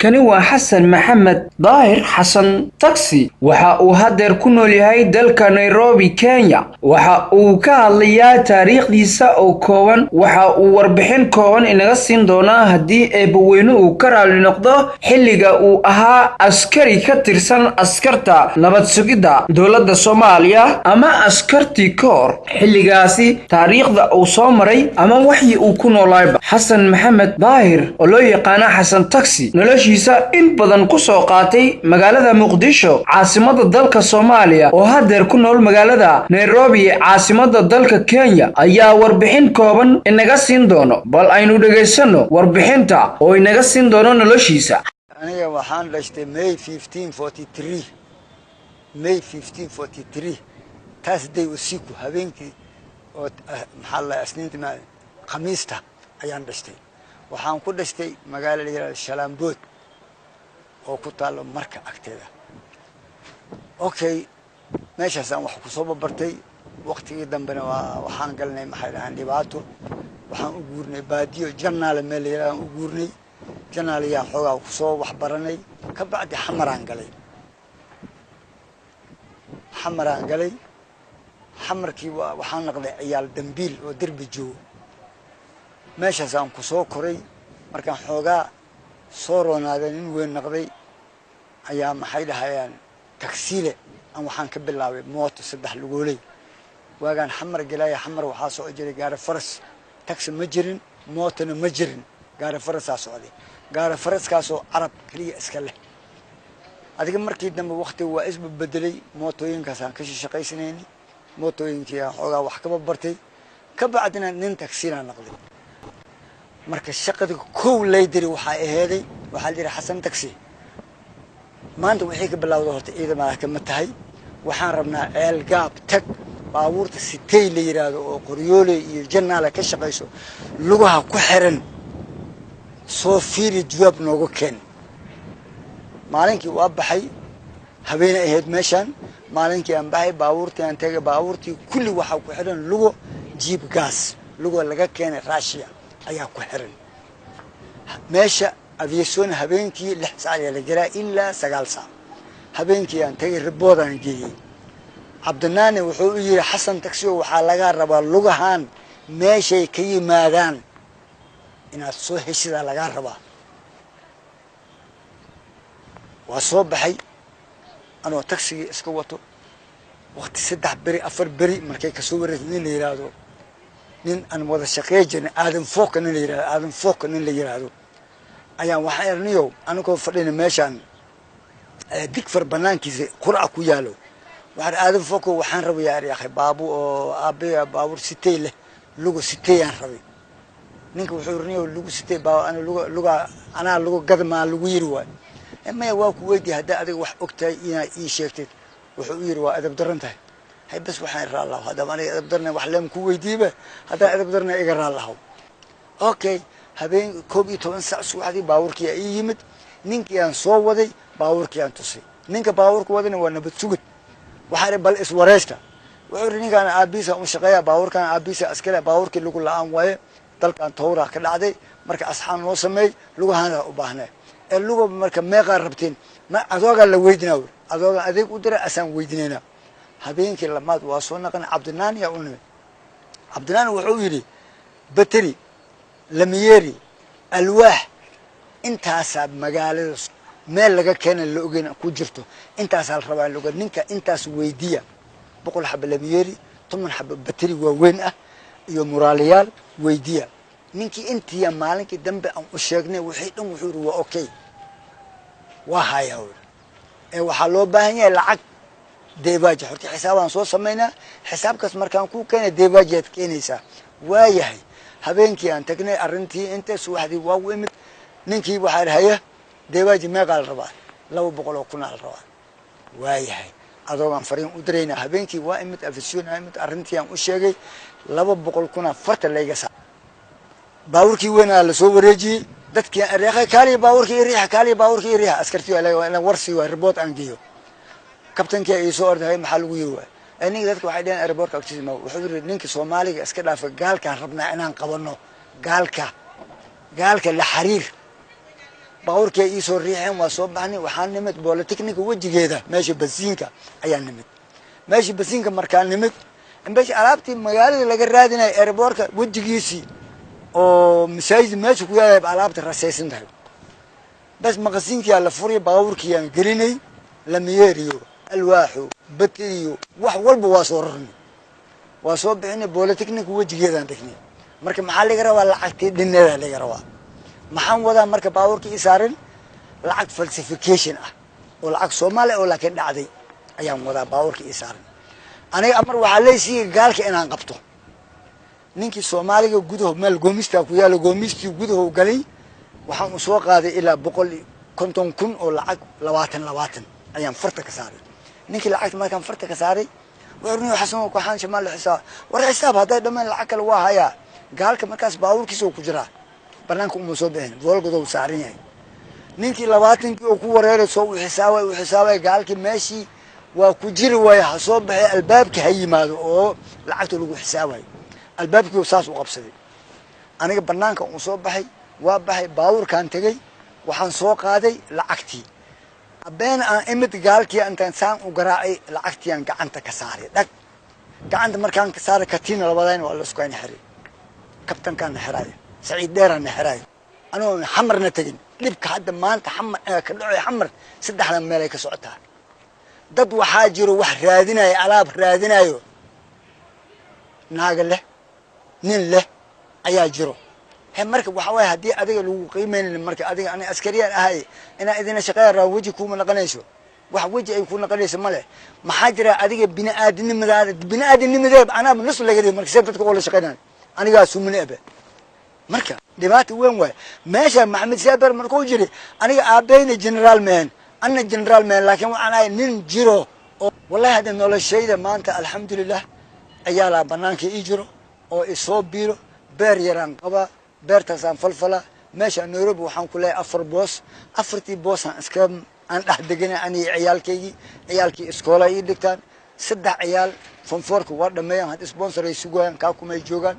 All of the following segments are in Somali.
kani waa Xasan Maxamed Daahir Xasan Taxi waxa uu hadeer ku nool yahay dalka Nairobi Kenya waxa uu ka hadlayaa taariikhdiisa oo kooban waxa uu warbixin kooban inaga siin doonaa hadii eebaweyne uu ka raali noqdo xilliga uu ahaa askari ka tirsan askarta nabad sugidda dowladda Soomaaliya ama askartii koor xilligaasi taariikhda uu soo maray ama wixii uu ku noolaa Xasan Maxamed Daahir oo loo yaqaan Xasan Taxi in badan ku soo qaatay magaalada Muqdisho caasimada dalka Soomaaliya oo hadeer ku nool magaalada Nairobi caasimada dalka Kenya ayaa warbixin kooban inaga siin doono bal aynu dhageysano warbixinta oo inaga siin doono noloshiisa aniga waxaan dhashtay May 1543 taasday usiku habeenkii oo maxaa la isniinta khamiista ayaan dhashtay waxaan ku dhashtay magaalada la yiraahdo Shalambood oo ku taalo marka agteeda meeshaas aan wax ku soo bartay waqtigii dambena waxaan galnay maxay dhahan dhibaato waxaan u guurnay baadiyo jannaale meel yaraaan u guurnay jannaale yaa xogaa ku soo wax baranay ka bacdi xamaraan galay xamarkii waxaan noqday ciyaal dambiil oo darbi joogo meeshaas aan ku soo koray markaan xoogaa soo roonaaday nin weyn noqday ayaa maxay dhahayaan taksiile aan waxaan ka bilaabay mooto 3 lugooley waagaan xamar galay xamar waxaa soo jiray gaari faras taksi ma jirin mootona ma jirin gaari faras socday gaari faraskaas oo arab kaliya iska leh adiga markii dambe waqti waa isbedelay mootooyinkaas aan ka shaqaysanayni mootooyinkii xoogaa wax ka bartay ka bacdina nin taksiina noqday marka shaqada koow leeydiri waxa aheeday waxa la yiraahdaa Xasan Taxi maanta wixii ka bilowday horta ciidamada ka matahay waxaan rabnaa ceel gaab tag baabuurta sitay la yiraahdo oo qoryoole iyo jannaale ka shaqayso lugaha ku xiran soo fiiri jawaab noogu keen maalinkii waa baxay habeen aheed meeshan maalinkii aan baxay baabuurtii aan tagay baabuurtii kulli waxa ku xiran lugo jeep gas lugo laga keenay Russia ayaa ku xiran meesha aviation habeenkii 6 saac la jiraa ilaa 9 saac habeenkii aan tagay riboodan geeyay Cabdinaani wuxuu yiri Xasan Taxi waxa laga rabaa lugahan meeshay ka yimaadaan inaad soo heshida laga rabaa waa soo baxay anoo taxi iska wato waqti 3 bari 4 bari markay ka soo wareegay la yiraahdo nin aan wada shaqeeyay aadan fooq nin la yiraahdo ayaan waxaan arniyo anagoo fadhina meeshan digfar banaankiisa qurac ku yaalo waxaan aadan fooq waxaan rabayaa yaakhay baabu oo aabe baabur sitay leh lugu sitay aan rabay ninka wuxuu arniyo lugu sitay baa ana lugu gadma lugu yiri waa ama waa ku weydii hadaa adiga wax ogtahay ina ii sheegtay wuxuu yiri waa adab darantahay هاي بس وحين رأى الله هذا ما أقدرنا وحلم كوي ديبه هذا أقدرنا إجرا الله أوكي هبين كوبي 8 ساعة سوادي باورك يا يمد نينك يان صوّدي باورك يان تصي نينك باورك ودنا وانا بتسوق وحارب بالإس ورشته وعرني كان أبيسا مشقيا باورك كان أبيسا أسكلا باورك اللي كل عام ويا تلك عن تورا كل عادي مرك أصحاب نوسمي لغة هذا وبهنا اللغة مرك ما قربتين ما أذوق اللي ويدنا أذوق أذيك قدرة أسان ويدنا habeenkii lamaad waa soo naqan Cabdinaan yaa unimay Cabdinaan wuxuu yiri bateri lamiyeeri alwaax intaas magaalada meel laga keenay la ogeyn ku jirto intaas hal rabaa luga ninka intaas weydiya 100 xab lamiyeeri 10 xab bateri waa weyn ah iyo muraaliyaal weydiya ninkii intii maalinkii dambe aan u sheegnay wixii dhan wuxuu waa okay waa hayaa waxa loo baahan yahay lacag deebaaji horti xisaabaan soo sameynaa xisaabkaas markaan ku keenay deebaajiad keenaysa waayahay habeenkii aan tagnay arintii inta suuxdii waa weymid ninkii waxa raaya deebaaji meeqal rabaa 200 kun al rabaa waayahay adoogan fariin u direynaa habeenkii waa imid afisyoon imid arintii aan u sheegay 200 kun farta layga saa baawurkii weynaa la soo wareejiyay dadkii ariiqa kaali baawurkii riixa askartii la warsi waa report aan geeyo kabtankii ay soo orday maxal ugu yiri waa aniga dadku waxay dheen airport agtiisa ma wuxuu yiri ninka Soomaaliga iska dhaaf gaalka rabnaa inaan qabano gaalka la xariir باوركي إيسو ريحين وصوبعني وحان نمت بوليتكنيك وجهيدا ماشي بنزينكا أيان نمت ماشي بنزينكا مركان نمت إن باش ألابتي مقالي لقى رادنا إيربوركا وجهيسي أو مساجد ماشي كويا يبقى ألابتي رسيسن ده بس مغسينكي على فوري باوركي يعني قريني لمييريو الواحو بطيو والبو واصورني وصوبعني بوليتكنيك وجهيدا تكني marka maxaa laga rabaa lacagtii dinada laga rabaa maxaan wadaa marka baawarkii isaarin lacag falsification ah oo lacag Soomaali oo laakiin dhacday ayaan wadaa baawarkii isaarin aniga amar waxa leeysiin gaalka inaan qabto ninkii Soomaaliga gudaha meel goomista ku yaalo goomistii gudaha u galay waxaan u soo qaaday ilaa 150,000 oo lacag 20 ayaan farta ka saaray ninkii lacag markaan farta ka saaray warniyo xasan ku xaan shamaal xisaab war xisaab haday dhamaan lacag kale waa haya gaalka markaas baawurkiisa ku jira banaanka uma soo bixin boolgooda uu saaran yahay ninkii 20 oo ku wareeray soo u xisaabay gaalkii meeshii waa ku jiri way soo baxay albaabka hayimaado oo lacagta lagu xisaabay albaabkii saas u qabsaday aniga banaanka uu soo baxay waa baxay baawurkan tagay waxaan soo qaaday lacagtii abeen aan imid gaalkii intaan saan u garaacay lacagtii aan gacanta ka saaray dhag gacanta markaan ka saaray katiin labadeen waa la isku xiriir كابتن كان حراي سعيد دير أنا حراي أنا حمر نتجن لبك حد ما أنت حمر كله حمر سد حنا ملاك سعتها ضد وحاجر وحرادنا يا علاب رادنا يو ناقل له نين له أياجرو هم مركب وحواي هدي أديك لو قيمين المركب أديك أنا عسكرية هاي أنا إذا شقير وجهكم من قنيشو وحوجه يكون قنيش ماله محاجرة أديك بناء آدم مذاب بناء آدم مذاب أنا بالنص اللي قديم مركب سبت تقول شقينا أنا قاعد سومن أبى مركب دمات وين وين ماشى محمد سابر مركو جري أنا أبين الجنرال مان أنا الجنرال مان لكن أنا ننجرو والله هذا نقول الشيء ده ما أنت الحمد لله أيالا بنانك يجرو أو إصاب بيرو بير يران قبا بير تسام فلفلة ماشى نيروبي وحن كلها أفر بوس أفرتي بوس أسكام أنا أحدقنا أني عيالكي إسكولا يدكتان 6 عيال فنفورك ورد ميان هاد سبونسر يسوقان كاكو يجوغان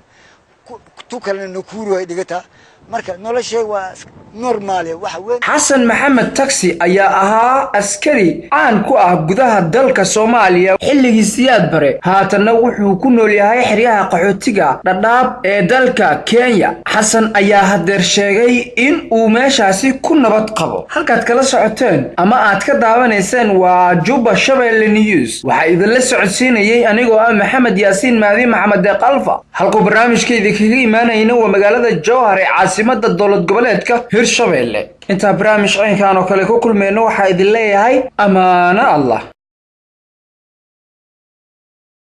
توكلنا نكورو ay dhigata marka noloshay waa normal wax weyn Xasan Maxamed Taxi ayaa ahaa askari aan ku ah gudaha dalka Soomaaliya xilligii siyaad bare haatana wuxuu ku nool yahay xiriyaha qaxootiga dhadhaab ee dalka Kenya Xasan ayaa hadeer sheegay in uu meeshaasi ku nabad qabo halkaad kala socoteen ama aad ka daawanayseen waa Juba Shabeelle News waxa idin la socodsiinayay anigoo ah Maxamed Yaasiin Maadi Maxamed Qalfa halka barnaamijkeedii kaga imaanayna waa magaalada Jowhar ee caasimadda dowlad goboleedka Hirshabeelle inta barnaamij aynkaan oo kale ku kulmeyno waxa idin leeyahay amaana Allah